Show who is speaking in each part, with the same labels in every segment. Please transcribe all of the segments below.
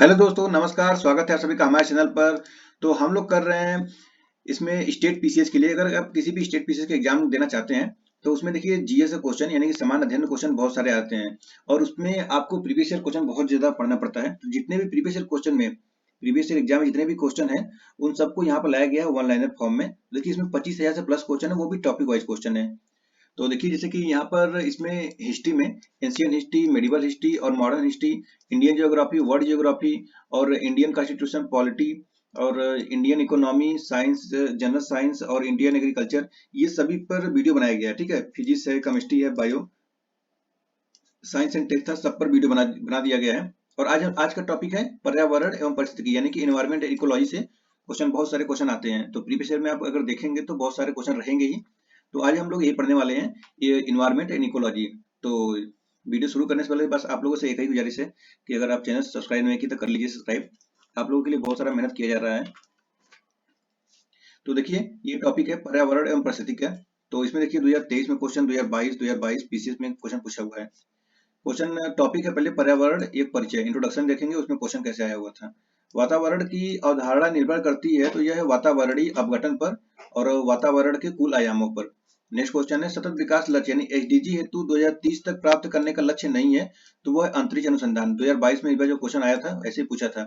Speaker 1: Hello दोस्तों, नमस्कार। स्वागत है आप सभी का हमारे चैनल पर। तो हम लोग कर रहे हैं इसमें स्टेट पीसीएस के लिए। अगर आप किसी भी स्टेट पीसीएस के एग्जाम देना चाहते हैं तो उसमें देखिए जीएस क्वेश्चन यानी कि सामान्य अध्ययन क्वेश्चन बहुत सारे आते हैं और उसमें आपको प्रीवियस ईयर क्वेश्चन बहुत ज्यादा पढ़ना पड़ता है। तो जितने भी प्रीवियस ईयर क्वेश्चन में प्रीवियस ईयर एग्जाम में जितने भी क्वेश्चन है उन सबको यहाँ पर लाया गया है वन लाइनर फॉर्म में। देखिए इसमें 25,000 से प्लस क्वेश्चन है, वो भी टॉपिक वाइज क्वेश्चन है। तो देखिए जैसे कि यहाँ पर इसमें हिस्ट्री में एंशियंट हिस्ट्री, मेडिवल हिस्ट्री और modern history, Indian geography, world geography और इंडियन कॉन्स्टिट्यूशन पॉलिटी और Indian economy, science, general science और इंडियन एग्रीकल्चर, ये सभी पर वीडियो बनाया गया है। ठीक है, फिजिक्स है, केमिस्ट्री है, बायो साइंस एंड टेक था, सब पर वीडियो बना दिया गया है। और आज का टॉपिक है पर्यावरण एवं परिस्थिति यानी कि एनवायरमेंट एंड इकोलॉजी से क्वेश्चन, बहुत सारे क्वेश्चन आते हैं। तो प्रीवियस ईयर में आप अगर देखेंगे तो बहुत सारे क्वेश्चन रहेंगे ही। तो आज हम लोग ये पढ़ने वाले हैं, ये इन्वायरमेंट एंड इकोलॉजी। तो वीडियो शुरू करने से पहले बस आप लोगों से एक ही गुजारिश है कि अगर आप चैनल सब्सक्राइब नहीं किए तो कर लीजिए सब्सक्राइब। आप लोगों के लिए बहुत सारा मेहनत किया जा रहा है। तो देखिए ये टॉपिक है पर्यावरण एवं परिस्थिति का। तो इसमें देखिए 2023 में क्वेश्चन, 2022 पीसीएस में क्वेश्चन पूछा हुआ है। क्वेश्चन टॉपिक है पहले पर्यावरण एक परिचय, इंट्रोडक्शन देखेंगे, उसमें क्वेश्चन कैसे आया हुआ था। वातावरण की अवधारणा निर्भर करती है तो यह है वातावरणीय अपघटन पर और वातावरण के कुल आयामों पर। नेक्स्ट क्वेश्चन है सतत विकास लक्ष्य यानी एसडीजी हेतु 2030 तक प्राप्त करने का लक्ष्य नहीं है तो वह अंतरिक्ष अनुसंधान। 2022 में इस बार जो क्वेश्चन आया था ऐसे ही पूछा था।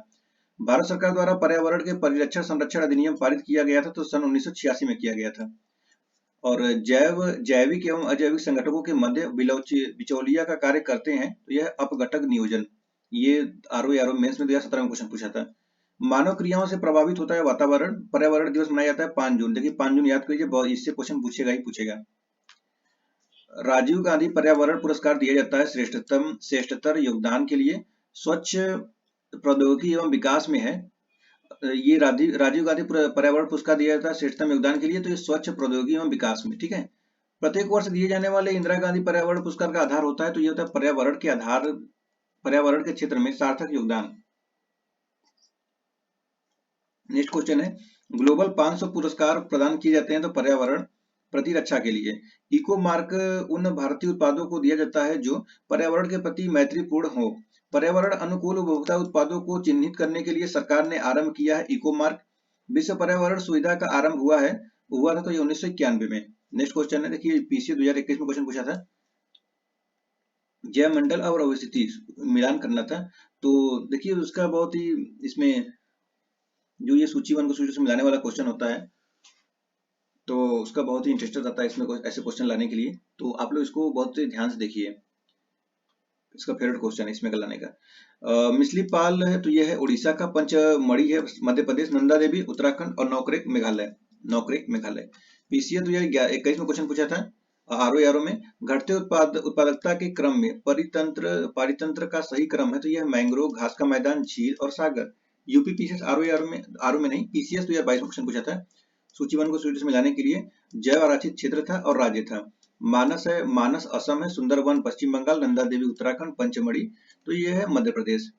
Speaker 1: भारत सरकार द्वारा पर्यावरण के परिरक्षण संरक्षण अधिनियम पारित किया गया था तो सन 1986 में किया गया था। और जैविक एवं अजैविक संगठकों के मध्य बिचौलिया का कार्य करते हैं तो यह अपघटक नियोजन। ये आरओ मेंस में 2017 में क्वेश्चन पूछा था। मानव क्रियाओं से प्रभावित होता है वातावरण। पर्यावरण दिवस मनाया जाता है 5 जून। देखिए 5 जून याद करिए, बहुत इससे क्वेश्चन पूछेगा ही पूछेगा। राजीव गांधी पर्यावरण पुरस्कार दिया जाता है श्रेष्ठतर योगदान के लिए स्वच्छ प्रौद्योगिकी एवं विकास में है। ये राजीव गांधी पर्यावरण पुरस्कार दिया जाता है श्रेष्ठतम योगदान के लिए, तो ये स्वच्छ प्रौद्योगिकी एवं विकास में। ठीक है, प्रत्येक वर्ष दिए जाने वाले इंदिरा गांधी पर्यावरण पुरस्कार का आधार होता है तो ये होता है पर्यावरण के आधार, पर्यावरण के क्षेत्र में सार्थक योगदान। नेक्स्ट क्वेश्चन है ग्लोबल 500 पुरस्कार प्रदान किए जाते हैं तो पर्यावरण प्रतिरक्षा के लिए। इको मार्क उन भारतीय उत्पादों को दिया जाता है जो पर्यावरण के प्रति मैत्रीपूर्ण हो। पर्यावरण अनुकूल उपभोक्ता उत्पादों को चिन्हित करने के लिए सरकार ने आरंभ किया है इको मार्क। विश्व पर्यावरण सुविधा का आरंभ हुआ था तो ये 1991 में। नेक्स्ट क्वेश्चन है, देखिए पीसीए 2021 में क्वेश्चन पूछा था, जैव मंडल और अवस्थिति मिलान करना था। तो देखिए उसका बहुत ही इसमें जो ये सूची 1 को सूची से मिलाने वाला क्वेश्चन होता है तो उसका बहुत ही इंटरेस्टेड रहता है इसमें ऐसे क्वेश्चन लाने के लिए। तो आप लोग इसको बहुत ही ध्यान से देखिए, इसका फेवरेट क्वेश्चन है इसमें का लाने का। मिसली पाल है तो यह है उड़ीसा का, पंचमढ़ी है मध्य प्रदेश, नंदा देवी उत्तराखंड और नौकरेक मेघालय। पीसीए 2021 में क्वेश्चन पूछा था आरओ में घटते उत्पादकता के क्रम में पारितंत्र का सही क्रम है तो यह मैंग्रोव, घास का मैदान, झील और सागर। यूपी पीसीएस आरओ में नहीं, पीसीएस 2022 में क्वेश्चन पूछा था सूची 1 को सूची से मिलाने के लिए। जैव आरक्षित क्षेत्र था और राज्य था मानस है, मानस असम है, सुंदरवन पश्चिम बंगाल, नंदा देवी उत्तराखंड, पंचमढ़ी तो ये है मध्य प्रदेश।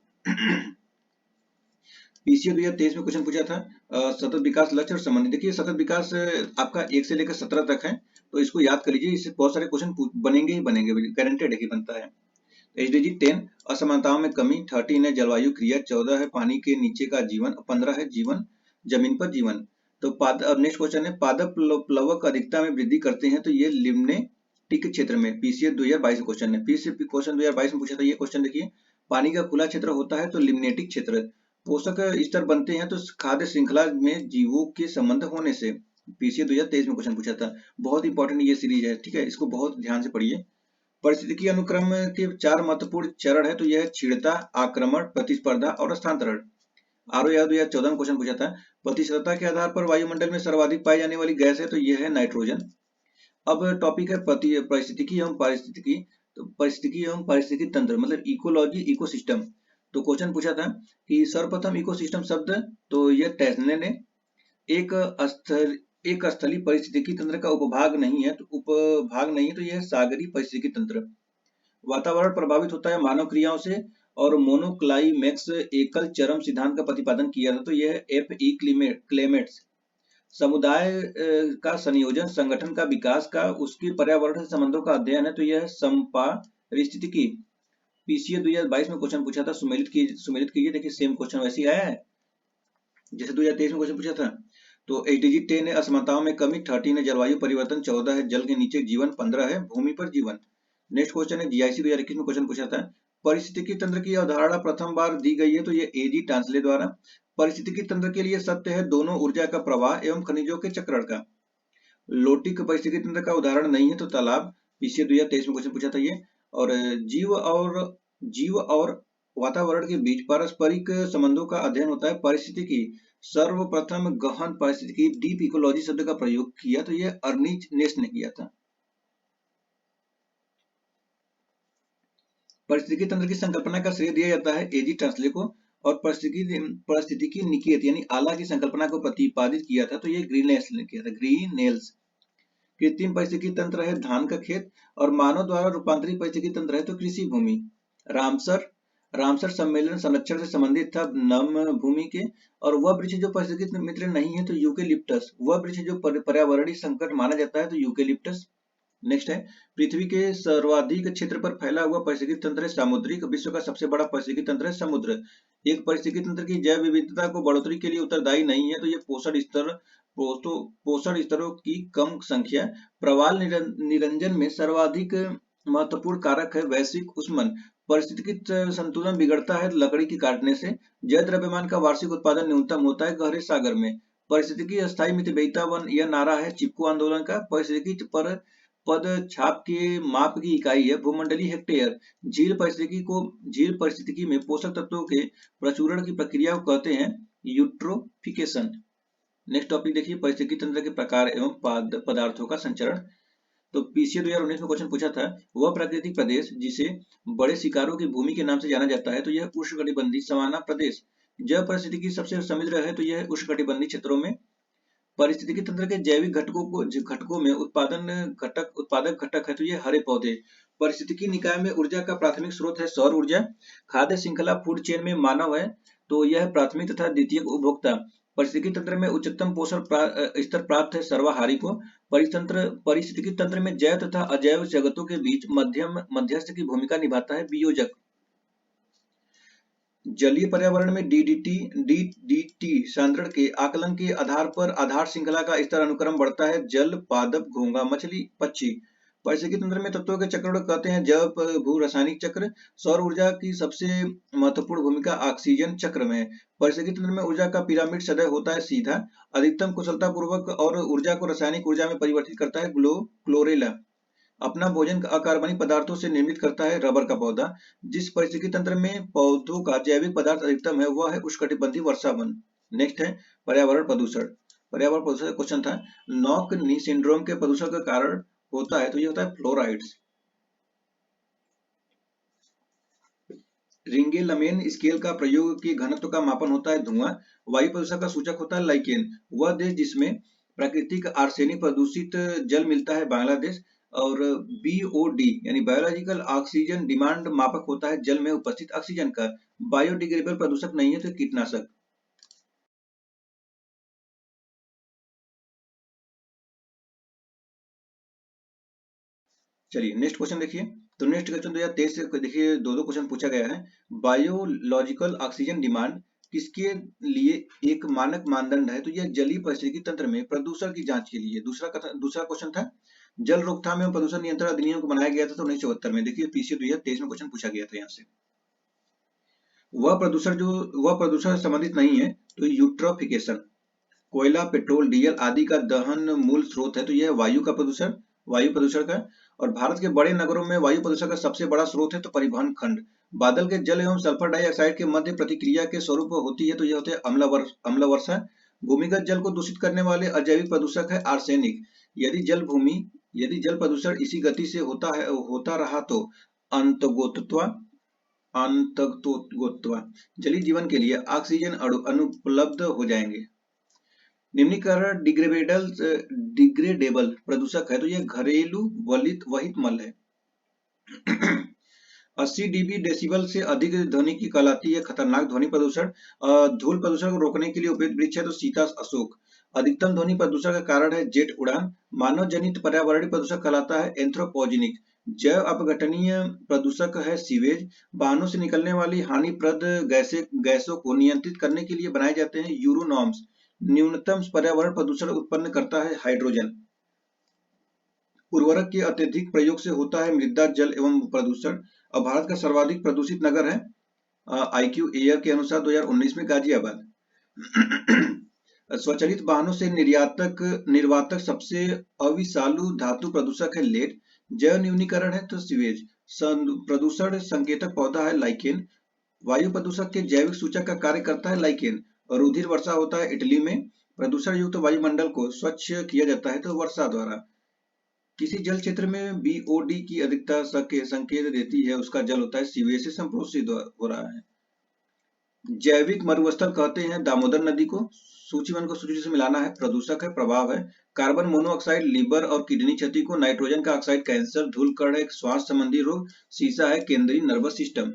Speaker 1: पीसीए 2023 में क्वेश्चन पूछा था सतत विकास लक्ष्य और संबंधित। देखिए सतत विकास आपका 1 से लेकर 17 तक है तो इसको याद कर लीजिए, इससे बहुत सारे क्वेश्चन बनेंगे ही बनेंगे, गारंटेड है कि बनता है। एसडीजी 10 असमानताओं में कमी, 13 है जलवायु क्रिया, 14 है पानी के नीचे का जीवन, 15 है जीवन जमीन पर जीवन। तो नेक्स्ट क्वेश्चन है पादप प्लवक अधिकता में वृद्धि करते हैं तो ये लिम्नेटिक क्षेत्र में। पीसीए 2022 क्वेश्चन है, पीसीए क्वेश्चन 2022 में पूछा था ये क्वेश्चन। देखिए पानी का खुला क्षेत्र होता है तो लिम्नेटिक क्षेत्र। पोषक स्तर बनते हैं तो खाद्य श्रृंखला में जीवों के संबंध होने से। पीसीए 2023 में क्वेश्चन पूछा था, बहुत इंपॉर्टेंट ये सीरीज है। ठीक है, इसको बहुत ध्यान से पढ़िए। परिस्थितिकी अनुक्रम के 4 महत्वपूर्ण चरण है तो यह है क्षीणता, आक्रमण, प्रतिस्पर्धा और स्थानांतरण। आरओ 2014 में क्वेश्चन पूछा था प्रतिशतता के आधार पर वायुमंडल में सर्वाधिक पाई जाने वाली गैस है तो यह है नाइट्रोजन। अब टॉपिक है परिस्थितिकी एवं पारिस्थितिकी। तो परिस्थितिकी एवं पारिस्थितिकी तंत्र मतलब इकोलॉजी, इकोसिस्टम। तो क्वेश्चन पूछा था कि सर्वप्रथम इकोसिस्टम शब्द तो यह टेस्ले ने एक स्थल एक स्थलीय परिस्थितिकी तंत्र का उपभाग नहीं है तो यह सागरीय परिस्थितिकी तंत्र। वातावरण प्रभावित होता है मानव क्रियाओं से और मोनोक्लाइमेक्स एकल चरम सिद्धांत का प्रतिपादन किया था तो यह एफ ई क्लेमेट्स। समुदाय का संयोजन, संगठन का विकास का उसकी पर्यावरण से संबंधों का अध्ययन है तो यह समपारिस्थितिकी। पीसीए 2022 में क्वेश्चन पूछा था, सुमेलित कीजिए। देखिए सेम क्वेश्चन वैसे ही आया है जैसे 2023 में क्वेश्चन पूछा था। तो एचडीजी 10 है असमानताओं में कमी, 13 है जलवायु परिवर्तन, 14 है जल के नीचे जीवन, 15 है भूमि पर जीवन। नेक्स्ट क्वेश्चन है जीआईसी 2021 में क्वेश्चन पूछा था, पारिस्थितिकी तंत्र की अवधारणा प्रथम बार दी गई है, तो ये एजी टांसले द्वारा। पारिस्थितिकी तंत्र के लिए सत्य है दोनों ऊर्जा का प्रवाह एवं खनिजों के चक्रण का। लोटिक पारिस्थितिकी तंत्र का उदाहरण नहीं है, तो तालाब। पीसीए 2023 में क्वेश्चन पूछा था ये। और जीव और वातावरण के बीच पारस्परिक संबंधों का अध्ययन होता है पारिस्थितिकी। सर्वप्रथम गहन पारिस्थितिकी डीप इकोलॉजी शब्द का प्रयोग किया, तो यह अर्निस्ट नेस ने किया था। पारिस्थितिकी तंत्र की संकल्पना का श्रेय दिया जाता है एजी टांसले को। और पारिस्थितिकी निकेत यानी आला की संकल्पना को प्रतिपादित किया था, तो ये ग्रीननेल्स ने किया था, ग्रीननेल्स। कृत्रिम पारिस्थितिकी तंत्र है धान का खेत, और मानव द्वारा रूपांतरित पारिस्थितिकी तंत्र है तो कृषि भूमि। रामसर रामसर सम्मेलन संरक्षण से संबंधित था नम भूमि के। और वह वृक्ष जो पारिस्थितिकी मित्र नहीं है तो यूकेलिप्टस। वह वृक्ष जो पर्यावरणीय संकट माना जाता है तो यूकेलिप्टस। नेक्स्ट है पृथ्वी के सर्वाधिक क्षेत्र पर फैला हुआ पारिस्थितिकी तंत्र है सामुद्रिक। विश्व का सबसे बड़ा पारिस्थितिकी तंत्र है समुद्र। एक पारिस्थितिकी तंत्र की जैव विविधता को बढ़ोतरी के लिए उत्तरदायी नहीं है, तो ये पोषण स्तरों की कम संख्या। प्रवाल निरंजन में सर्वाधिक महत्वपूर्ण कारक है वैश्विक उष्मन। पारिस्थितिकी संतुलन बिगड़ता है लकड़ी की काटने से। जल द्रव्यमान का वार्षिक उत्पादन न्यूनतम होता है गहरे सागर में। पारिस्थितिकी अस्थायी मितव्ययिता वन यह नारा है चिपको आंदोलन का। पारिस्थितिकी पर पद छाप के माप की इकाई है भूमंडलीय हेक्टेयर। झील पारिस्थितिकी में पोषक तत्वों के प्रचुरण की प्रक्रिया को कहते हैं यूट्रोफिकेशन। नेक्स्ट टॉपिक देखिए पारिस्थितिकी तंत्र के प्रकार एवं पदार्थों का संचरण। तो पीसीए 2019 में क्वेश्चन पूछा था, वह प्राकृतिक प्रदेश जिसे बड़े शिकारों की भूमि के नाम से जाना जाता है, तो यह उष्णकटिबंधीय सवाना प्रदेश। जब पारिस्थितिकी सबसे समृद्ध है तो यह उष्णकटिबंधीय क्षेत्रों में। पारिस्थितिकी तंत्र के जैविक घटकों में उत्पादक घटक है तो ये हरे पौधे। पारिस्थितिकी निकाय में ऊर्जा का प्राथमिक स्रोत है सौर ऊर्जा। खाद्य श्रृंखला फूड चेन में मानव है, तो यह प्राथमिक तथा द्वितीयक उपभोक्ता। पारिस्थितिकी तंत्र में उच्चतम पोषण स्तर प्राप्त है सर्वाहारी को। पारिस्थितिकी तंत्र में जैव तथा अजैव जगतों के बीच मध्यस्थ की भूमिका निभाता है वियोजक। जलीय पर्यावरण में डीडीटी सांद्रण के आकलन के आधार पर आधार श्रृंखला का स्तर अनुक्रम बढ़ता है जल, पादप, घोंघा मछली, पक्षी। पारिस्थितिकी तंत्र में तत्वों के चक्र को कहते हैं जैव भू रासायनिक चक्र। सौर ऊर्जा की सबसे महत्वपूर्ण भूमिका ऑक्सीजन चक्र में है। पारिस्थितिकी तंत्र में ऊर्जा का पिरामिड सदैव होता है सीधा। अधिकतम कुशलता पूर्वक और ऊर्जा को रासायनिक ऊर्जा में परिवर्तित करता है क्लोरेला। अपना भोजन अकार्बनिक पदार्थों से निर्मित करता है रबर का पौधा। जिस पारिस्थितिकी तंत्र में पौधों का जैविक पदार्थ अधिकतम है वह है उष्णकटिबंधीय वर्षा वन। नेक्स्ट है पर्यावरण प्रदूषण। पर्यावरण प्रदूषण क्वेश्चन था, नॉक नी सिंड्रोम के प्रदूषण का कारण होता है तो ये होता है फ्लोराइड्स। रिंगेलमेन स्केल का प्रयोग की घनत्व का मापन होता है धुआं। वायु प्रदूषण का सूचक होता है लाइकेन। वह देश जिसमें प्राकृतिक आर्सेनिक प्रदूषित जल मिलता है बांग्लादेश। और बीओडी यानी बायोलॉजिकल ऑक्सीजन डिमांड मापक होता है जल में उपस्थित ऑक्सीजन का। बायोडिग्रेडेबल प्रदूषक नहीं है तो कीटनाशक। चलिए नेक्स्ट क्वेश्चन देखिए। तो नेक्स्ट क्वेश्चन 2023 से देखिए दो क्वेश्चन पूछा गया है। बायोलॉजिकल ऑक्सीजन डिमांड किसके लिए एक मानक मानदंड है, तो यह जलीय पारिस्थितिकी तंत्र में प्रदूषण की जांच के लिए। दूसरा क्वेश्चन था, जल रोकथाम एवं प्रदूषण नियंत्रण अधिनियम को बनाया गया था तो 1974 में। देखिए पीसीए 2023 में क्वेश्चन पूछा गया था यहाँ से। वह प्रदूषण संबंधित नहीं है तो यूट्रोफिकेशन। कोयला, पेट्रोल, डीजल आदि का दहन मूल स्रोत है तो यह वायु प्रदूषण का। और भारत के बड़े नगरों में वायु प्रदूषण का सबसे बड़ा स्रोत है तो परिवहन खंड। बादल के जल एवं सल्फर डाइऑक्साइड के मध्य प्रतिक्रिया के स्वरूप होती है तो यह होते हैं अम्ल वर्षा। भूमिगत जल को दूषित करने वाले अजैविक प्रदूषक है आर्सेनिक। यदि जल प्रदूषण इसी गति से होता रहा तो अंततोगत्वा जलीय जीवन के लिए ऑक्सीजन अनुपलब्ध हो जाएंगे। निम्नीकरण डिग्रेडेबल प्रदूषक है तो यह घरेलू वहित मल है। 80 डीबी डेसिबल से अधिक ध्वनि की कहलाती है खतरनाक ध्वनि प्रदूषण। धूल प्रदूषण को रोकने के लिए उपयुक्त वृक्ष है तो सीता अशोक। अधिकतम ध्वनि प्रदूषण का कारण है जेट उड़ान। मानव जनित पर्यावरणीय प्रदूषण कहलाता है एंथ्रोपोजेनिक। जैव अपघटनीय प्रदूषक है सीवेज। वाहनों से निकलने वाली हानिप्रद गैसों को नियंत्रित करने के लिए बनाए जाते हैं यूरो नॉर्म्स। न्यूनतम पर्यावरण प्रदूषण उत्पन्न करता है हाइड्रोजन। उर्वरक के अत्यधिक प्रयोग से होता है मृदा जल एवं प्रदूषण। और भारत का सर्वाधिक प्रदूषित नगर है IQ एयर के अनुसार 2019 में गाजियाबाद। स्वचालित वाहनों से निर्वातक सबसे अविषालु धातु प्रदूषक है लेड। जैव न्यूनीकरण है तो सीवेज। प्रदूषण संकेतक पौधा है लाइकेन। वायु प्रदूषक के जैविक सूचक का कार्य करता है लाइकेन। और रुधिर वर्षा होता है इटली में। प्रदूषण युक्त वायुमंडल को स्वच्छ किया जाता है तो वर्षा द्वारा। किसी जल क्षेत्र में BOD की अधिकता संकेत देती है उसका जल होता है सीवेज से संप्रोषित हो रहा है। जैविक मरुस्थल कहते हैं दामोदर नदी को। सूची 1 को सूची से मिलाना है। प्रदूषक है, प्रभाव है। कार्बन मोनोऑक्साइड लीवर और किडनी क्षति को। नाइट्रोजन का ऑक्साइड कैंसर। धूलकण एक श्वास संबंधी रोग। सीसा है केंद्रीय नर्वस सिस्टम।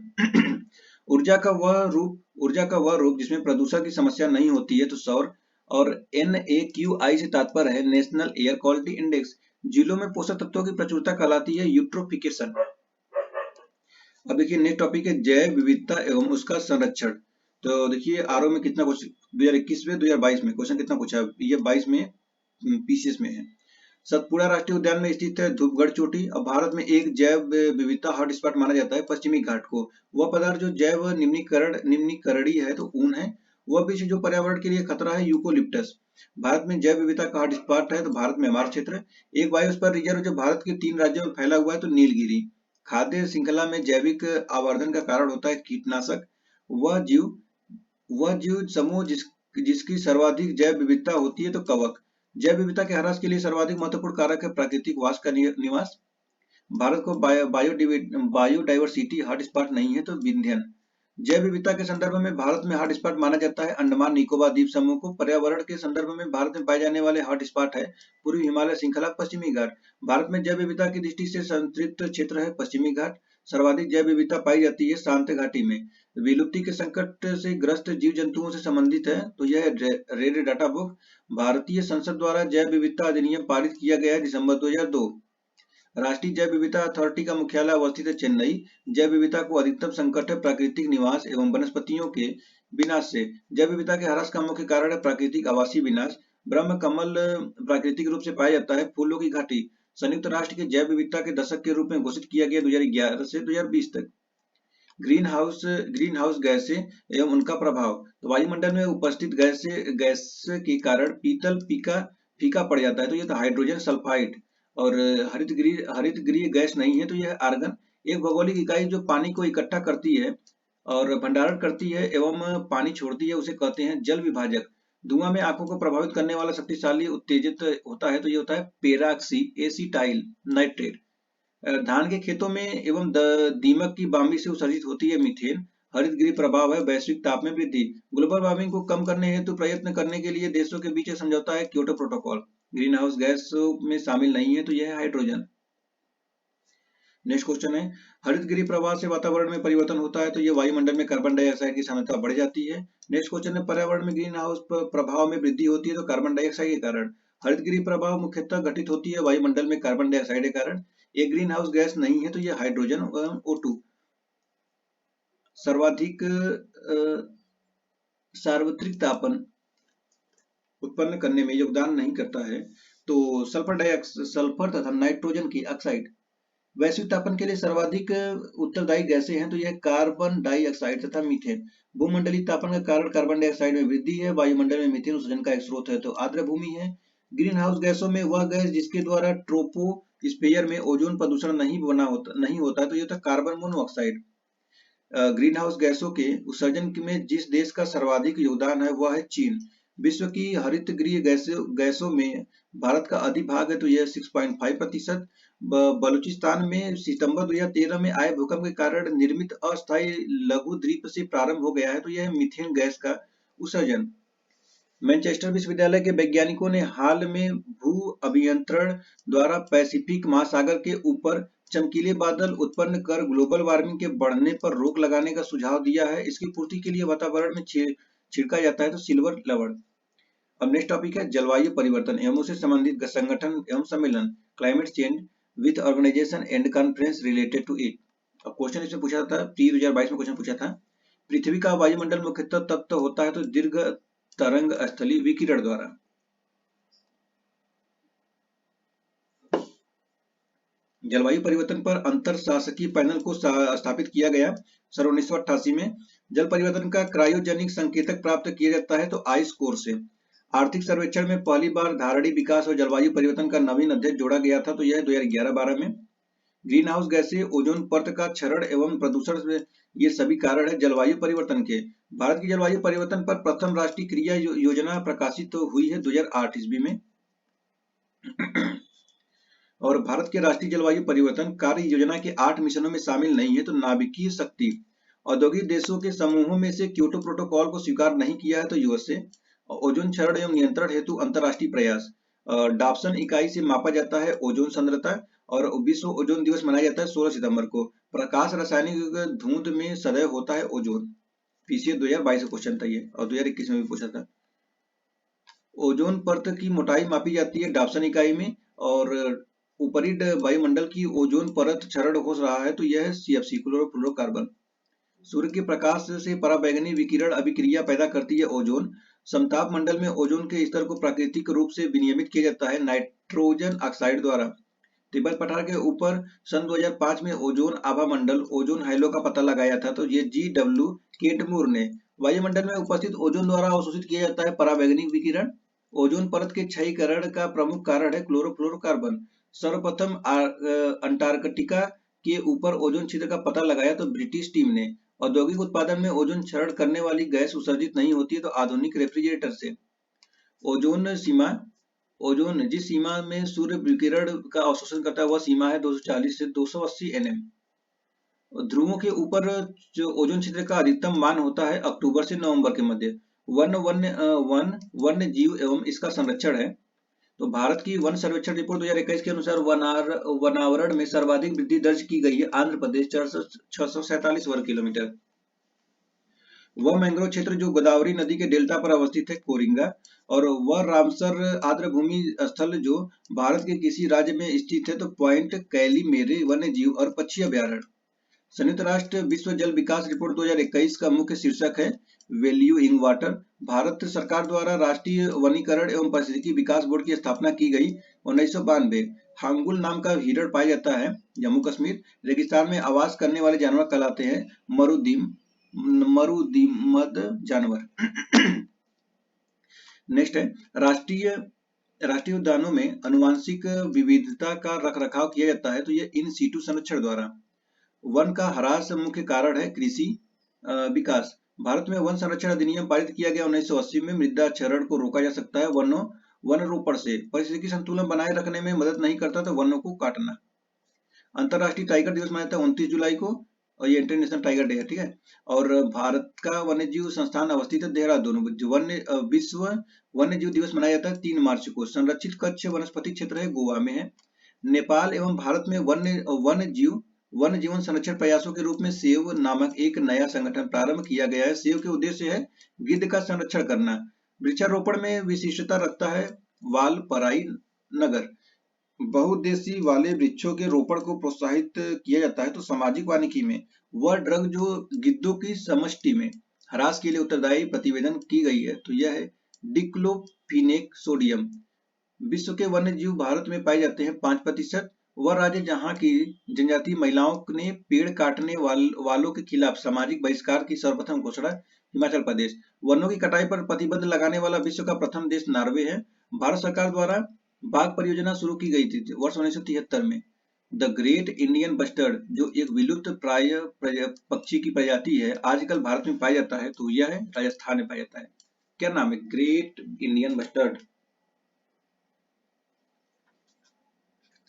Speaker 1: ऊर्जा का वह रूप जिसमें प्रदूषण की समस्या नहीं होती है तो सौर। और NAQI से तात्पर्य है नेशनल एयर क्वालिटी इंडेक्स। जिलों में पोषक तत्वों की प्रचुरता कहलाती है यूट्रोफिकेशन। अब देखिए नेक्स्ट टॉपिक है जैव विविधता एवं उसका संरक्षण। तो देखिए आरओ में कितना क्वेश्चन 2021 में 2022 में क्वेश्चन कितना पूछा है, ये 22 में पीसीएस में है। सतपुड़ा राष्ट्रीय उद्यान में स्थित है धूपगढ़ चोटी। और भारत में एक जैव विविधता हॉटस्पॉट माना जाता है पश्चिमी घाट को। वह पदार्थ जो जैव निम्नीकरणीय है तो ऊन है। वह विषय जो पर्यावरण के लिए खतरा है यूकोलिप्टस। भारत में जैव विविधता का हॉटस्पॉट है तो भारत में हमारा क्षेत्र। एक बायोस्फीयर रिजर्व जो भारत के 3 राज्यों में फैला हुआ है तो नीलगिरी। खाद्य श्रृंखला में जैविक आवर्धन का कारण होता है कीटनाशक। वह जीव समूह जिसकी सर्वाधिक जैव विविधता होती है तो कवक। जैव विविधता के ह्रास के लिए सर्वाधिक महत्वपूर्ण कारक है प्राकृतिक वास का निवास। भारत को बायोडाइवर्सिटी हॉटस्पॉट नहीं है तो विंध्यन। जैव विविधता के संदर्भ में भारत में हॉटस्पॉट माना जाता है अंडमान निकोबार द्वीप समूह को। पर्यावरण के संदर्भ में भारत में पाए जाने वाले हॉटस्पॉट है पूर्वी हिमालय श्रृंखला पश्चिमी घाट। भारत में जैव विविधता की दृष्टि से संतृप्त क्षेत्र है पश्चिमी घाट। सर्वाधिक जैव विविधता पाई जाती है शांत घाटी में। विलुप्ति के संकट से ग्रस्त जीव जंतुओं से संबंधित है तो यह रेड डाटा बुक। भारतीय संसद द्वारा जैव विविधता अधिनियम पारित किया गया है दिसंबर 2002। राष्ट्रीय जैव विविधता अथॉरिटी का मुख्यालय अवस्थित है चेन्नई। जैव विविधता को अधिकतम संकट है प्राकृतिक निवास एवं वनस्पतियों के विनाश से। जैव विविधता के ह्रास का मुख्य कारण है प्राकृतिक आवासीय विनाश। ब्रह्म कमल प्राकृतिक रूप से पाया जाता है फूलों की घाटी। संयुक्त राष्ट्र के जैव विविधता के दशक के रूप में घोषित किया गया 2011 से 2020 तक। ग्रीन हाउस गैसें एवं उनका प्रभाव। तो वायुमंडल में उपस्थित गैस के कारण पीतल फीका पड़ जाता है तो यह तो हाइड्रोजन सल्फाइड। और हरितगृह गैस नहीं है तो यह आर्गन। एक भौगोलिक इकाई जो पानी को इकट्ठा करती है और भंडारण करती है एवं पानी छोड़ती है उसे कहते हैं जल विभाजक। धुआं में आंखों को प्रभावित करने वाला शक्तिशाली उत्तेजित होता है तो ये होता है पेराक्सी एसिटाइल नाइट्रेट। धान के खेतों में एवं दीमक की बामी से उत्सर्जित होती है मीथेन। हरित गृह प्रभाव है वैश्विक ताप में वृद्धि। ग्लोबल वार्मिंग को कम करने हेतु प्रयत्न करने के लिए देशों के बीच समझौता है Kyoto protocol. Green house gas में शामिल नहीं है तो यह है हाइड्रोजन। नेक्स्ट क्वेश्चन है हरित गृह प्रभाव से वातावरण में परिवर्तन होता है तो यह वायुमंडल में कार्बन डाइऑक्साइड की सांद्रता बढ़ जाती है। नेक्स्ट क्वेश्चन है पर्यावरण में ग्रीन हाउस प्रभाव में वृद्धि होती है तो कार्बन डाइऑक्साइड के कारण। हरित गृह प्रभाव मुख्यतः घटित होती है वायुमंडल में कार्बन डाइऑक्साइड के कारण। एक ग्रीन हाउस गैस नहीं है तो यह हाइड्रोजन एवं O2। सर्वाधिक सार्वत्रिक तापन उत्पन्न करने में योगदान नहीं करता है तो सल्फर तथा नाइट्रोजन की ऑक्साइड। वैश्विक तापन के लिए सर्वाधिक उत्तरदायी गैसें हैं तो यह कार्बन डाइऑक्साइड तथा मीथेन। भूमंडलीय तापन का कारण कार्बन डाइऑक्साइड में वृद्धि है। वायुमंडल में मीथेन उत्सर्जन का एक स्रोत है तो आर्द्र भूमि है। ग्रीन हाउस गैसों में वह गैस जिसके द्वारा ट्रोपोस्फियर में ओजोन प्रदूषण नहीं होता तो यह होता है कार्बन मोनोऑक्साइड। ग्रीन हाउस गैसों के उत्सर्जन में जिस देश का सर्वाधिक योगदान है वह है चीन। विश्व की हरित गृह गैसों में भारत का अधिभाग है तो यह 6.5%। बलूचिस्तान में सितंबर 2013 में आए भूकंप के कारण निर्मित अस्थायी लघु द्वीप से प्रारंभ हो गया है तो यह मीथेन गैस का उत्सर्जन। मैनचेस्टर विश्वविद्यालय के वैज्ञानिकों ने हाल में भू अभियंत्रण द्वारा पैसिफिक महासागर के ऊपर चमकीले बादल उत्पन्न कर ग्लोबल वार्मिंग के बढ़ने पर रोक लगाने का सुझाव दिया है। इसकी पूर्ति के लिए वातावरण में छिड़का जाता है तो सिल्वर लवण। अब नेक्स्ट टॉपिक है जलवायु परिवर्तन एवं उससे संबंधित संगठन एवं सम्मेलन climate change. With organisation and conference related to it. अब क्वेश्चन इसमें पूछा था, प्री 2022 में क्वेश्चन पूछा था, पृथ्वी का वायुमंडल मुख्यतः तब तो होता है तो दीर्घ तरंग स्थली विकिरण द्वारा। जलवायु परिवर्तन पर अंतर शासकीय पैनल को स्थापित किया गया सन 1988 में। जल परिवर्तन का क्रायोजेनिक संकेतक प्राप्त किया जाता है तो आइस कोर से। आर्थिक सर्वेक्षण में पहली बार धारणीय विकास और जलवायु परिवर्तन का नवीन अध्ययन जोड़ा गया था तो यह 2011-12 में। ग्रीन हाउस गैसें, ओजोन परत का क्षरण एवं प्रदूषण में ये सभी कारण है जलवायु परिवर्तन के। भारत की जलवायु परिवर्तन पर प्रथम राष्ट्रीय क्रिया योजना प्रकाशित तो हुई है 2008 ईस्वी में। और भारत के राष्ट्रीय जलवायु परिवर्तन कार्य योजना के 8 मिशनों में शामिल नहीं है तो नाभिकीय शक्ति। औद्योगिक देशों के समूहों में से क्योटो प्रोटोकॉल को स्वीकार नहीं किया है तो यूएसए। ओजोन क्षरण एवं नियंत्रण हेतु अंतर्राष्ट्रीय प्रयास। डॉप्सन इकाई से मापा जाता है ओजोन सांद्रता और विश्व ओजोन दिवस मनाया जाता है 16 सितंबर को। प्रकाश रासायनिक धुंध में सदैव होता है ओजोन। पीसीए 2022 क्वेश्चन था ये, और 2021 में भी पूछा था। ओजोन परत की मोटाई मापी जाती है डॉप्सन इकाई में, और ऊपरी वायुमंडल की ओजोन परत क्षरण हो रहा है तो यह सीएफसी क्लोरोफ्लोरोकार्बन। सूर्य के प्रकाश से पराबैंगनी विकिरण अभिक्रिया पैदा करती है ओजोन। समताप मंडल में ओजोन के स्तर को प्राकृतिक रूप से विनियमित किया जाता है नाइट्रोजन ऑक्साइड द्वारा। तिब्बत पठार के ऊपर सन 2005 में ओजोन आभा मंडल ओजोन हाइलो का पता लगाया था तो ये GW केटमूर ने। वायुमंडल में उपस्थित ओजोन द्वारा अवशोषित किया जाता है पराबैंगनी विकिरण। ओजोन परत के क्षयीकरण का प्रमुख कारण है क्लोरोफ्लोरोकार्बन। सर्वप्रथम अंटार्कटिका के ऊपर ओजोन छिद्र का पता लगाया तो ब्रिटिश टीम ने। औद्योगिक उत्पादन में ओजोन क्षरण करने वाली गैस उत्सर्जित नहीं होती है तो आधुनिक रेफ्रिजरेटर से। ओजोन सीमा। ओजोन जिस सीमा में सूर्य विकिरण का अवशोषण करता है वह सीमा है 240 से 280 nm। ध्रुवों के ऊपर जो ओजोन छिद्र का अधिकतम मान होता है अक्टूबर से नवंबर के मध्य। वन्य जीव एवं इसका संरक्षण है। तो भारत की वन सर्वेक्षण रिपोर्ट 2021 के अनुसार वनावरण में सर्वाधिक वृद्धि दर्ज की गई है आंध्र प्रदेश 647 वर्ग किलोमीटर। वह मैंग्रोव क्षेत्र जो गोदावरी नदी के डेल्टा पर अवस्थित है कोरिंगा। और वह रामसर आर्द्रभूमि स्थल जो भारत के किसी राज्य में स्थित है तो पॉइंट कैलीमेरे वन्य जीव और पक्षी अभ्यारण्य। संयुक्त राष्ट्र विश्व जल विकास रिपोर्ट 2021 का मुख्य शीर्षक है वैल्यूइंग वाटर। भारत सरकार द्वारा राष्ट्रीय वनीकरण एवं पारिस्थितिकी विकास बोर्ड की स्थापना की गई 1992। हांगुल नाम का हिरण पाया जाता है जम्मू कश्मीर। रेगिस्तान में आवास करने वाले जानवर कहलाते हैं मरुदिमद जानवर। नेक्स्ट है राष्ट्रीय उद्यानों में अनुवांशिक विविधता का रखरखाव किया जाता है तो यह इन सीटू संरक्षण द्वारा। वन का ह्रास मुख्य कारण है कृषि विकास। भारत में वन संरक्षण अधिनियम पारित किया गया 1980 में। मृदा क्षरण को रोका जा सकता है वन रोपण से। परिस्थितिकी संतुलन बनाए रखने में मदद नहीं करता तो वनों को काटना। अंतरराष्ट्रीय टाइगर दिवस मनाया था 29 जुलाई को, और ये इंटरनेशनल टाइगर डे है, ठीक है। और भारत का वन्यजीव संस्थान अवस्थित है देहरादून। विश्व वन्यजीव दिवस मनाया जाता है 3 मार्च को। संरक्षित कच्छ वनस्पति क्षेत्र है गोवा में है। नेपाल एवं भारत में वन जीवन संरक्षण प्रयासों के रूप में सेव नामक एक नया संगठन प्रारंभ किया गया है। सेव के उद्देश्य है गिद्ध का संरक्षण करना। वृक्षारोपण में विशिष्टता रखता है वालपराई नगर। बहुउद्देशीय वाले वृक्षों के रोपण को प्रोत्साहित किया जाता है तो सामाजिक वानिकी में वह ड्रग जो गिद्धों की समष्टि में ह्रास के लिए उत्तरदायी प्रतिवेदन की गई है तो यह है डिक्लोफिनेक सोडियम। विश्व के वन्य जीव भारत में पाए जाते हैं 5%। वह राज्य जहां की जनजातीय महिलाओं ने पेड़ काटने वालों के खिलाफ सामाजिक बहिष्कार की सर्वप्रथम घोषणा हिमाचल प्रदेश। वनों की कटाई पर प्रतिबंध लगाने वाला विश्व का प्रथम देश नॉर्वे है। भारत सरकार द्वारा बाघ परियोजना शुरू की गई थी वर्ष 1973 में। द ग्रेट इंडियन बस्टर्ड जो एक विलुप्त प्राय पक्षी की प्रजाति है आजकल भारत में पाया जाता है तो यह है राजस्थान में पाया जाता है। क्या नाम है? Great Indian bustard.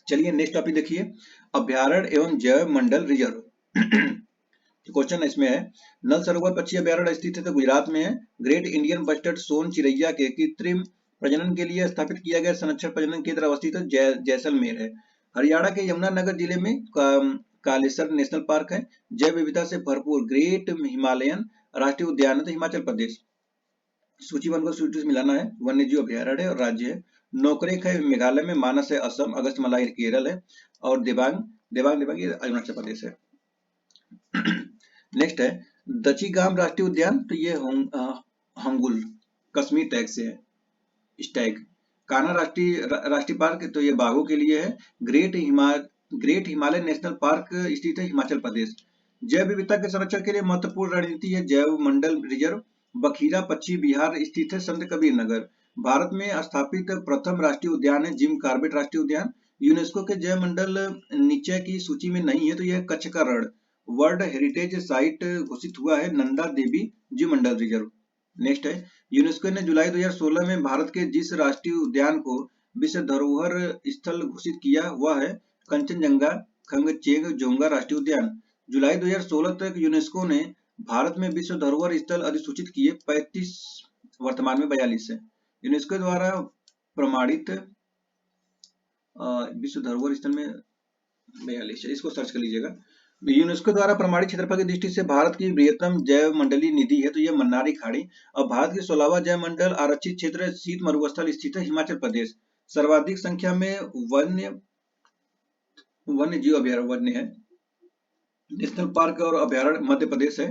Speaker 1: चलिए नेक्स्ट टॉपिक देखिए, अभ्यारण्य एवं जैव मंडल रिजर्व। क्वेश्चन इसमें है नल सरोवर पक्षी अभ्यारण्य स्थित है तो गुजरात में है। ग्रेट इंडियन बस्टर्ड सोन चिरैया के कृत्रिम प्रजनन के लिए स्थापित किया गया संरक्षण प्रजनन केंद्र अवस्थित है जैसलमेर है। हरियाणा के यमुनानगर जिले में कालेसर नेशनल पार्क है। जैव विविधता से भरपूर ग्रेट हिमालयन राष्ट्रीय उद्यान है तो हिमाचल प्रदेश। सूची 1 को सूची से मिलाना है। वन्यजीव अभ्यारण्य और राज्य है नोकरेक है मेघालय में, मानस है असम, अगस्तमलाई केरल है, और देबांग देबांग देबांग ये अरुणाचल प्रदेश है। नेक्स्ट है दचीगाम राष्ट्रीय उद्यान, तो ये हंगुल कश्मीर टैग से है स्टैग। कान्हा राष्ट्रीय पार्क, तो ये बाघों के लिए है। ग्रेट हिमालय नेशनल पार्क स्थित है हिमाचल प्रदेश। जैव विविधता के संरक्षण के लिए महत्वपूर्ण रणनीति है जैव मंडल रिजर्व। बखीरा पश्चिमी बिहार स्थित है संत कबीर नगर। भारत में स्थापित प्रथम राष्ट्रीय उद्यान है जिम कॉर्बेट राष्ट्रीय उद्यान। यूनेस्को के जैव मंडल नीचे की सूची में नहीं है, तो यह कच्छ का रण वर्ल्ड हेरिटेज साइट घोषित हुआ है नंदा देवी जीव मंडल रिजर्व। नेक्स्ट है यूनेस्को ने जुलाई 2016 में भारत के जिस राष्ट्रीय उद्यान को विश्व धरोहर स्थल घोषित किया वह है कंचनजंगा खंगचेंगजोंगा राष्ट्रीय उद्यान। जुलाई 2016 तक यूनेस्को ने भारत में विश्व धरोहर स्थल अधिसूचित किए 35, वर्तमान में 42 है। यूनेस्को द्वारा प्रमाणित विश्व धरोहर स्थल में 42 है, इसको सर्च कर लीजिएगा। यूनेस्को द्वारा प्रमाणित क्षेत्रफल की दृष्टि से भारत की बृहत्तम जैव मंडलीय निधि है, तो यह मन्नारी खाड़ी। और भारत की 16वां जैव मंडल आरक्षित क्षेत्र शीत मरुस्थल स्थित है हिमाचल प्रदेश। सर्वाधिक संख्या में वन्य जीव अभयारण्य है। नेशनल पार्क और अभयारण्य मध्य प्रदेश है।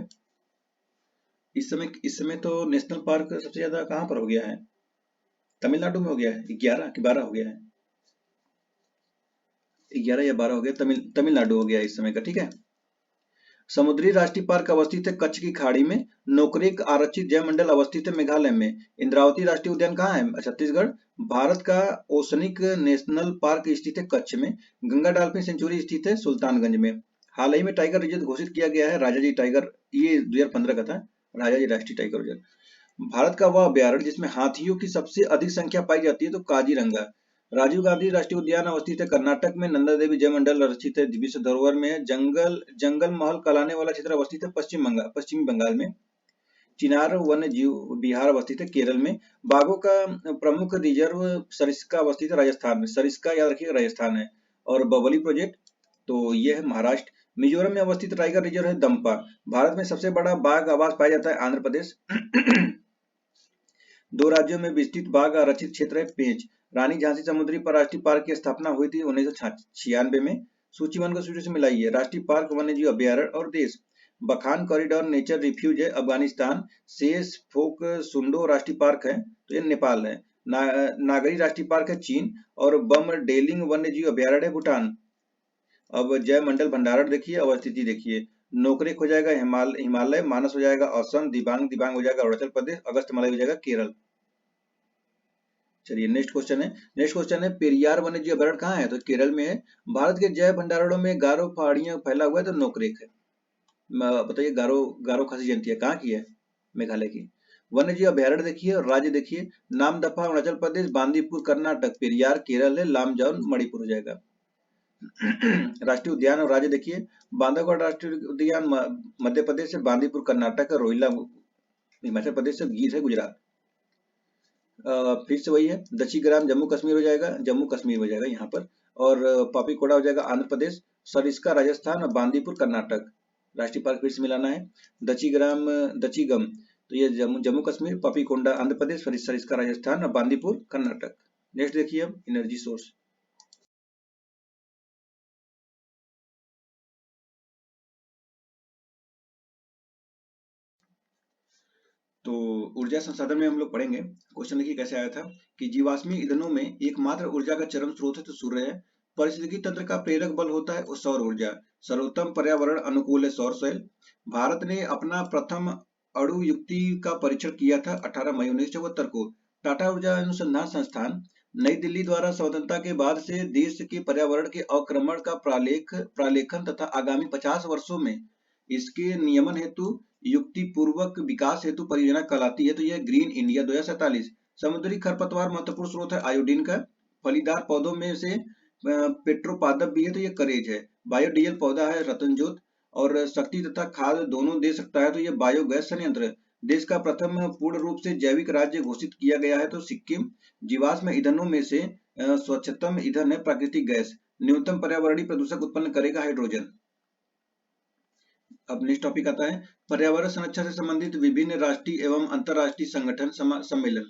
Speaker 1: इस समय तो नेशनल पार्क सबसे ज्यादा कहाँ पर हो गया है? तमिलनाडु में हो गया है, 11 कि 12 हो गया है, 11 या 12 हो गया, तमिलनाडु हो गया इस समय का, ठीक है। समुद्री राष्ट्रीय पार्क अवस्थित है कच्छ की खाड़ी में। नोकरेक आरक्षित जैव मंडल अवस्थित है मेघालय में। इंद्रावती राष्ट्रीय उद्यान कहाँ है? छत्तीसगढ़। भारत का ओसनिक नेशनल पार्क स्थित है कच्छ में। गंगा डॉल्फिन सेंचुरी स्थित है सुल्तानगंज में। हाल ही में टाइगर रिजर्व घोषित किया गया है राजाजी टाइगर, ये 2015 का था, राजाजी राष्ट्रीय टाइगर रिजर्व। भारत का वह अभ्यारण्य जिसमें हाथियों की सबसे अधिक संख्या पाई जाती है, तो काजीरंगा। राजीव गांधी राष्ट्रीय उद्यान अवस्थित है कर्नाटक में। नंदा देवी जैव मंडल आरक्षित है विश्व धरोहर में है। जंगल महल कहलाने वाला क्षेत्र अवस्थित है पश्चिमी बंगाल में। चिनार वन्य जीव विहार अवस्थित है केरल में। बाघों का प्रमुख रिजर्व सरिस्का अवस्थित है राजस्थान में, सरिस्का याद रखिएगा राजस्थान है। और बबली प्रोजेक्ट, तो ये है महाराष्ट्र। मिजोरम में अवस्थित टाइगर रिजर्व है दम्पा। भारत में सबसे बड़ा बाघ आवास पाया जाता है आंध्र प्रदेश। 2 राज्यों में विस्तृत बाघ आरक्षित क्षेत्र है पेंच। रानी झांसी समुद्री पर राष्ट्रीय पार्क की स्थापना हुई थी 1996 में। सूची 1 को सूची से मिलाइए। राष्ट्रीय पार्क वन्य जीव अभ्यारण्य और देश। बखान कॉरिडोर नेचर रिफ्यूज है अफगानिस्तान। शेष फोक सुंडो राष्ट्रीय पार्क है, तो ये नेपाल है। नागरी राष्ट्रीय पार्क है चीन। और बम डेलिंग वन्य जीव अभ्यारण्य है भूटान। अब जैव मंडल भंडारण देखिए, अवस्थिति देखिए। नोकरेक हो जाएगा हिमालय, मानस हो जाएगा असम, दिबांग हो जाएगा अरुणाचल प्रदेश, अगस्त्यमलाई हो जाएगा केरल। चलिए नेक्स्ट क्वेश्चन है पेरियार वन्य जीव अभ्यारण्य कहाँ है? तो केरल में है। भारत के जैव भंडारणों में गारो पहाड़ियां फैला हुआ है, तो नोकरेक है। बताइए गारो खासी जनती है कहाँ की है? मेघालय की। वन्य जीव अभ्यारण्य देखिए और राज्य देखिए। नामदफा अरुणाचल प्रदेश, बांदीपुर कर्नाटक, पेरियार केरल है, लामजाउन मणिपुर हो जाएगा। राष्ट्रीय उद्यान और राज्य देखिए। बांधवगढ़ राष्ट्रीय उद्यान मध्य प्रदेश से, बांदीपुर कर्नाटक, रोहिला हिमाचल प्रदेश से, गीर है गुजरात। फिर से वही है, दचीग्राम जम्मू कश्मीर हो जाएगा, यहाँ पर। और पापीकोड़ा हो जाएगा आंध्र प्रदेश, सरिस्का राजस्थान और बांदीपुर कर्नाटक। राष्ट्रीय पार्क फिर से मिलाना है। दचीगम, तो ये जम्मू कश्मीर, पापीकोंडा आंध्र प्रदेश, सरिस्का राजस्थान और बांदीपुर कर्नाटक। नेक्स्ट देखिए अब एनर्जी सोर्स। तो ऊर्जा संसाधन में हम लोग पढ़ेंगे। क्वेश्चन देखिए कैसे आया था कि जीवाश्मी ईंधनों में एकमात्र ऊर्जा का चरम स्रोत है तो सूर्य है। पारिस्थितिकी तंत्र का प्रेरक बल होता है सौर ऊर्जा। सर्वोत्तम पर्यावरण अनुकूल है सौर सेल। भारत ने अपना प्रथम अणु युक्ति का परीक्षण किया था 18 मई 1974 को। टाटा ऊर्जा अनुसंधान संस्थान नई दिल्ली द्वारा स्वतंत्रता के बाद से देश के पर्यावरण के अवक्रमण का प्रालेखन तथा आगामी 50 वर्षों में इसके नियमन हेतु युक्ति पूर्वक विकास हेतु परियोजना कहलाती है, तो यह ग्रीन इंडिया 2047। समुद्री खरपतवार महत्वपूर्ण स्रोत है आयोडीन का। फलीदार पौधों में से पेट्रोपादप भी है, तो यह करेज है। बायोडीजल पौधा है रतनजोत। और शक्ति तथा खाद दोनों दे सकता है, तो यह बायोगैस संयंत्र। देश का प्रथम पूर्ण रूप से जैविक राज्य घोषित किया गया है, तो सिक्किम। जीवाश्म ईंधनों में से स्वच्छतम ईंधन है प्राकृतिक गैस। न्यूनतम पर्यावरणीय प्रदूषक उत्पन्न करेगा हाइड्रोजन। अब नेक्स्ट टॉपिक आता है पर्यावरण संरक्षण से संबंधित विभिन्न राष्ट्रीय एवं अंतरराष्ट्रीय संगठन सम्मेलन।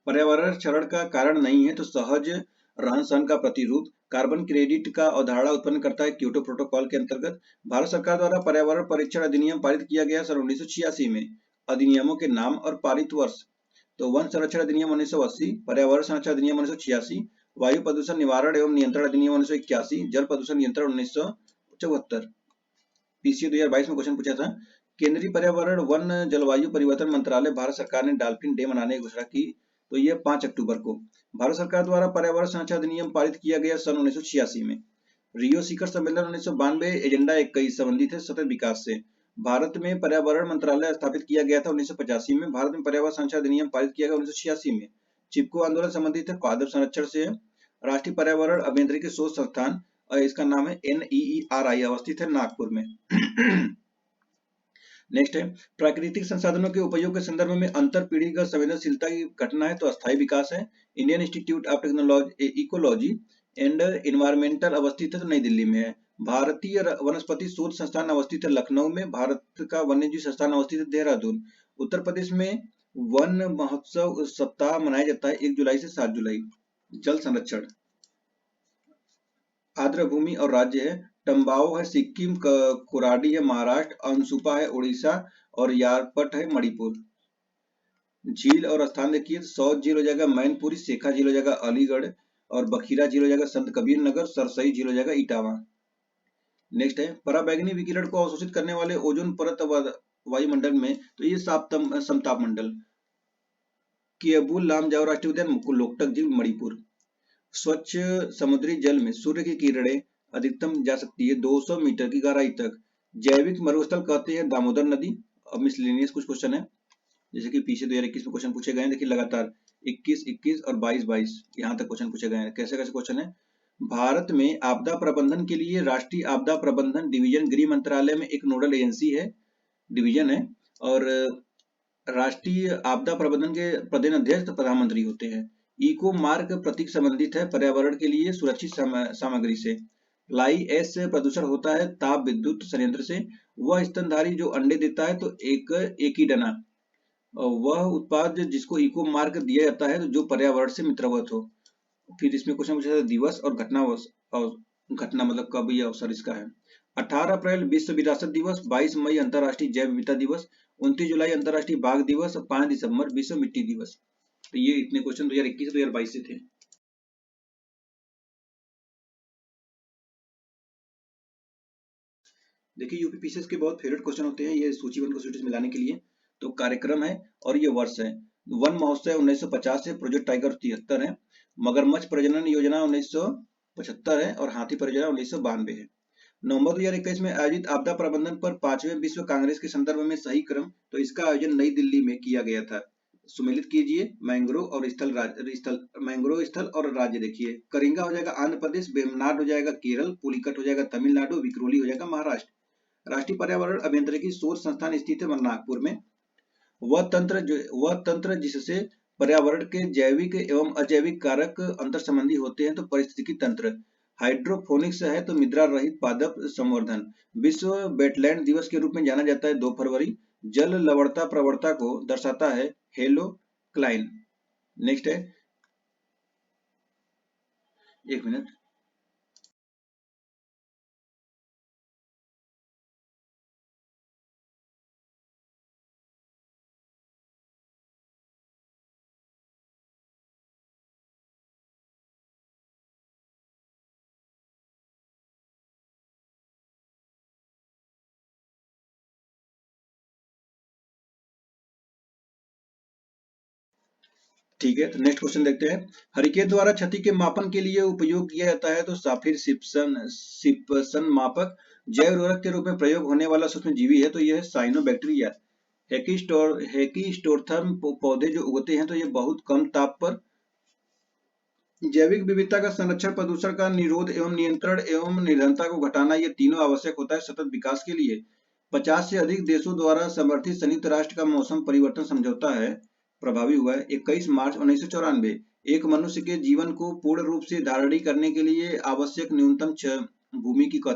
Speaker 1: पर्यावरण क्षरण का कारण नहीं है तो सहज रहन सहन का प्रतिरूप। कार्बन क्रेडिट का अवधारणा उत्पन्न करता है क्योटो प्रोटोकॉल के अंतर्गत। भारत सरकार द्वारा पर्यावरण परीक्षण अधिनियम पारित किया गया सन 1986 में। अधिनियमों के नाम और पारित वर्ष तो वन संरक्षण अधिनियम 1980, पर्यावरण संरक्षण अधिनियम 1986, वायु प्रदूषण निवारण एवं नियंत्रण अधिनियम 1981, जल प्रदूषण नियंत्रण 1974। पीसीए 2022 में क्वेश्चन पूछा था। केंद्रीय पर्यावरण वन जलवायु परिवर्तन मंत्रालय भारत सरकार ने डॉल्फिन डे मनाने की घोषणा की, तो यह 5 अक्टूबर को। भारत सरकार द्वारा पर्यावरण संरक्षण अधिनियम पारित किया गया सन 1986 में। रियो शिखर सम्मेलन 1992 एजेंडा 21 संबंधित है सतत विकास से। भारत में पर्यावरण मंत्रालय स्थापित किया गया था 1985 में। भारत में पर्यावरण संरक्षण अधिनियम पारित किया गया 1986 में। चिपको आंदोलन संबंधित है पादप संरक्षण से है। राष्ट्रीय पर्यावरण अभियांत्रिकी शोध संस्थान, इसका नाम है NEERI, अवस्थित है नागपुर में। नेक्स्ट है प्राकृतिक संसाधनों के उपयोग के संदर्भ में अंतर पीढ़ीगत संवेदनशीलता की घटना है तो अस्थायी विकास है। Indian institute of technology ecology and environmental अवस्थित है तो नई दिल्ली में है। भारतीय वनस्पति शोध संस्थान अवस्थित है लखनऊ में। भारत का वन्यजीव संस्थान अवस्थित है देहरादून। उत्तर प्रदेश में वन महोत्सव सप्ताह मनाया जाता है 1 जुलाई से 7 जुलाई। जल संरक्षण आर्द्र भूमि और राज्य है। टम्बाओ है सिक्किम, कुराडी है महाराष्ट्र, अनसुपा है उड़ीसा और यारपट है मणिपुर। झील और स्थान देखिए, सौत झील हो जाएगा मैनपुरी, शेखा झील हो जाएगा अलीगढ़ और बखीरा झील हो जाएगा संत कबीर नगर, सरसई झील हो जाएगा इटावा। नेक्स्ट है पराबैंगनी विकिरण को अवशोषित करने वाले ओजोन परत वायुमंडल में, तो ये समताप मंडल। कियबुल लामजाओ राष्ट्रीय उद्यान, लोकटक झील मणिपुर। स्वच्छ समुद्री जल में सूर्य की किरणें अधिकतम जा सकती है 200 मीटर की गहराई तक। जैविक मरुस्थल कहते हैं दामोदर नदी। अब मिसलेनियस कुछ क्वेश्चन है, जैसे कि पीछे 2021 में क्वेश्चन पूछे गए हैं। देखिए लगातार 21 और 22 यहाँ तक क्वेश्चन पूछे गए हैं। कैसे कैसे क्वेश्चन है। भारत में आपदा प्रबंधन के लिए राष्ट्रीय आपदा प्रबंधन डिवीजन गृह मंत्रालय में एक नोडल एजेंसी है, डिवीजन है। और राष्ट्रीय आपदा प्रबंधन के प्रधान अध्यक्ष प्रधानमंत्री होते हैं। इको मार्क प्रतीक संबंधित है पर्यावरण के लिए सुरक्षित सामग्री से। फ्लाई ऐश से प्रदूषण होता है ताप विद्युत संयंत्र से। वह स्तनधारी जो अंडे देता है तो एक ही डना, वह उत्पाद जिसको इको मार्क दिया जाता है तो जो पर्यावरण से मित्रवत हो। फिर इसमें क्वेश्चन पूछा था दिवस और घटना मतलब कब यह अवसर इसका है। 18 अप्रैल विश्व विरासत दिवस, 22 मई अंतर्राष्ट्रीय जैव विविधता दिवस, 29 जुलाई अंतर्राष्ट्रीय बाघ दिवस और 5 दिसंबर विश्व मिट्टी दिवस। तो ये इतने क्वेश्चन 2021 से 2022 से थे। देखिए यूपीपीसीएस के बहुत फेवरेट क्वेश्चन होते हैं ये सूचीबद्ध क्वेश्चन मिलाने के लिए। तो कार्यक्रम है और ये वर्ष है। वन महोत्सव 1950 है, प्रोजेक्ट टाइगर 73 है, मगरमच्छ प्रजनन योजना 1975 है और हाथी परियोजना 1992 है। नवंबर 2021 में आयोजित आपदा प्रबंधन पर 5वें विश्व कांग्रेस के संदर्भ में सही क्रम, तो इसका आयोजन नई दिल्ली में किया गया था। सुमेलित कीजिए मैंग्रोव और मैंग्रोव स्थल और राज्य देखिए। करिंगा हो जाएगा आंध्र प्रदेश, वेमनाड हो जाएगा केरल, पुलिकट हो जाएगा तमिलनाडु, विक्रोली हो जाएगा महाराष्ट्र। राष्ट्रीय पर्यावरण अभियांत्रिकी शोध संस्थान स्थित है नागपुर में। वह तंत्र जिससे पर्यावरण के जैविक एवं अजैविक कारक अंतर संबंधी होते हैं तो पारिस्थितिकी तंत्र। हाइड्रोफोनिक्स है तो मृदा रहित पादप संवर्धन। विश्व वेटलैंड दिवस के रूप में जाना जाता है 2 फरवरी। जल लवणता प्रवणता को दर्शाता है हेलो क्लाइन। नेक्स्ट है, एक मिनट। ठीक है, तो नेक्स्ट क्वेश्चन देखते हैं। हरिकेन द्वारा क्षति के मापन के लिए उपयोग किया जाता है तो साफिर सिप्सन मापक। जैव उर्वरक के रूप में प्रयोग होने वाला सूक्ष्मजीवी है तो यह है साइनोबैक्टीरिया। हेकिस्टोर्थर्म पौधे जो उगते हैं तो ये बहुत कम ताप पर। जैविक विविधता का संरक्षण, प्रदूषण का निरोध एवं नियंत्रण एवं निर्धनता को घटाना, ये तीनों आवश्यक होता है सतत विकास के लिए। 50 से अधिक देशों द्वारा समर्थित संयुक्त राष्ट्र का मौसम परिवर्तन समझौता है प्रभावी हुआ है 21 मार्च 1994। एक मनुष्य के जीवन को पूर्ण रूप से धारणी करने के लिए आवश्यक न्यूनतम भूमि को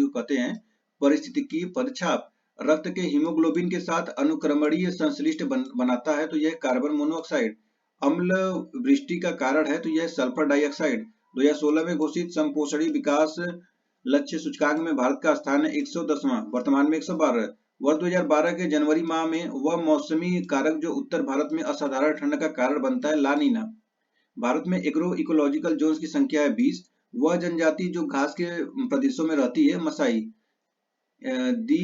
Speaker 1: कहते हैं पारिस्थितिकी पदछाप। रक्त के हीमोग्लोबिन के साथ अनुक्रमणीय संश्लिष्ट बनाता है तो यह कार्बन मोनोऑक्साइड। अम्ल वृष्टि का कारण है तो यह सल्फर डाइऑक्साइड। 2016 में घोषित समपोषणी विकास लक्ष्य सूचकांक में भारत का स्थान है 110वां, वर्तमान में 112। वर्ष 2012 के जनवरी माह में वह मौसमी कारक जो उत्तर भारत में असाधारण ठंड का कारण बनता है ला नीना। भारत में एग्रो इकोलॉजिकल जोन्स की संख्या है 20। वह जनजाति जो घास के प्रदेशों में रहती है मसाई। दी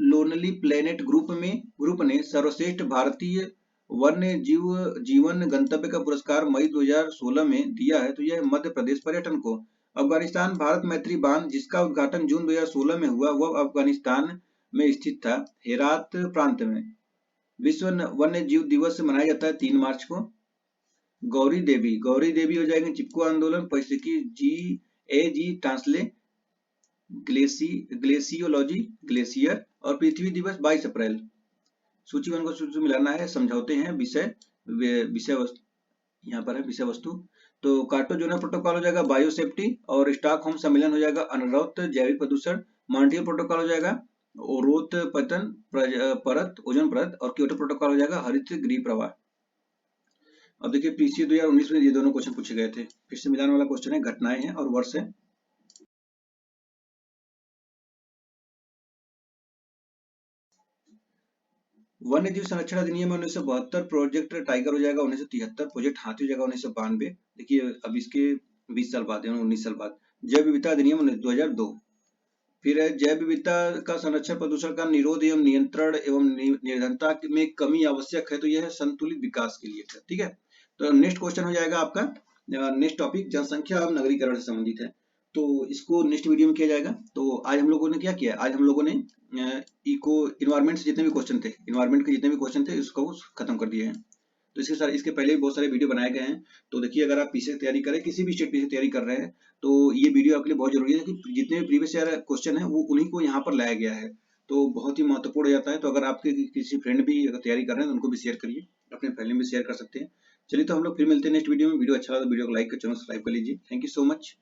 Speaker 1: लोनली प्लेनेट ग्रुप ने सर्वश्रेष्ठ भारतीय वन्य जीव जीवन गंतव्य का पुरस्कार मई 2016 में दिया है तो यह मध्य प्रदेश पर्यटन को। अफगानिस्तान भारत मैत्री बांध जिसका उद्घाटन जून 2016 में हुआ वह अफगानिस्तान में स्थित था, हेरात प्रांत में। विश्व वन्य जीव दिवस मनाया जाता है 3 मार्च को। गौरी देवी हो जाएंगे चिपको आंदोलन, जी ट्रांसले ग्लेसियोलॉजी ग्लेशियर, और पृथ्वी दिवस 22 अप्रैल। सूची 1 को सूची मिलाना है, समझौते हैं, विषय वस्तु यहाँ पर है विषय वस्तु। तो कार्टाजोना प्रोटोकॉल हो जाएगा बायोसेफ्टी, और स्टॉकहोम सम्मेलन हो जाएगा अनवरत जैविक प्रदूषण। मॉन्ट्रियल प्रोटोकॉल हो जाएगा ओरोत पतन परत ओजोन परत, और क्योटो प्रोटोकॉल हो जाएगा हरित गृह प्रवाह। अब देखिए पीसीए 2019 में ये दोनों क्वेश्चन पूछे गए थे। फिर से मिलाने वाला क्वेश्चन है, घटनाएं हैं और वर्ष है। वन्य जीव संरक्षण अधिनियम 1972, प्रोजेक्ट टाइगर हो जाएगा 1973, प्रोजेक्ट हाथी हो जाएगा 1992। देखिए अब इसके 20 साल बाद 19 साल बाद। जैव विविधता अधिनियम 2002। फिर है जैव विविधता का संरक्षण, प्रदूषण का निरोध एवं नियंत्रण एवं निर्धनता में कमी आवश्यक है तो यह संतुलित विकास के लिए है। ठीक है, तो नेक्स्ट क्वेश्चन हो जाएगा आपका, नेक्स्ट टॉपिक जनसंख्या और नगरीकरण से संबंधित है, तो इसको नेक्स्ट वीडियो में किया जाएगा। तो आज हम लोगों ने क्या किया, आज हम लोगों ने इको इन्वायरमेंट से जितने भी क्वेश्चन थे, इन्वायरमेंट के जितने भी क्वेश्चन थे उसको खत्म कर दिए हैं। तो इसके साथ इसके पहले भी बहुत सारे वीडियो बनाए गए हैं। तो देखिए अगर आप पीछे तैयारी करें, किसी भी स्टेट पीछे तैयारी कर रहे हैं, तो ये वीडियो आपके लिए बहुत जरूरी है कि जितने भी प्रीवियस ईयर क्वेश्चन है वो उन्हीं को यहाँ पर लाया गया है, तो बहुत ही महत्वपूर्ण हो जाता है। तो अगर आपके किसी फ्रेंड भी अगर तैयारी कर रहे हैं तो उनको भी शेयर करिए, अपने फैमिली में शेयर कर सकते हैं। चलिए तो हम लोग फिर मिलते हैं नेक्स्ट वीडियो में। वीडियो अच्छा लगा तो वीडियो को लाइक कर, चैनल सब्सक्राइब कर लीजिए। Thank you so much.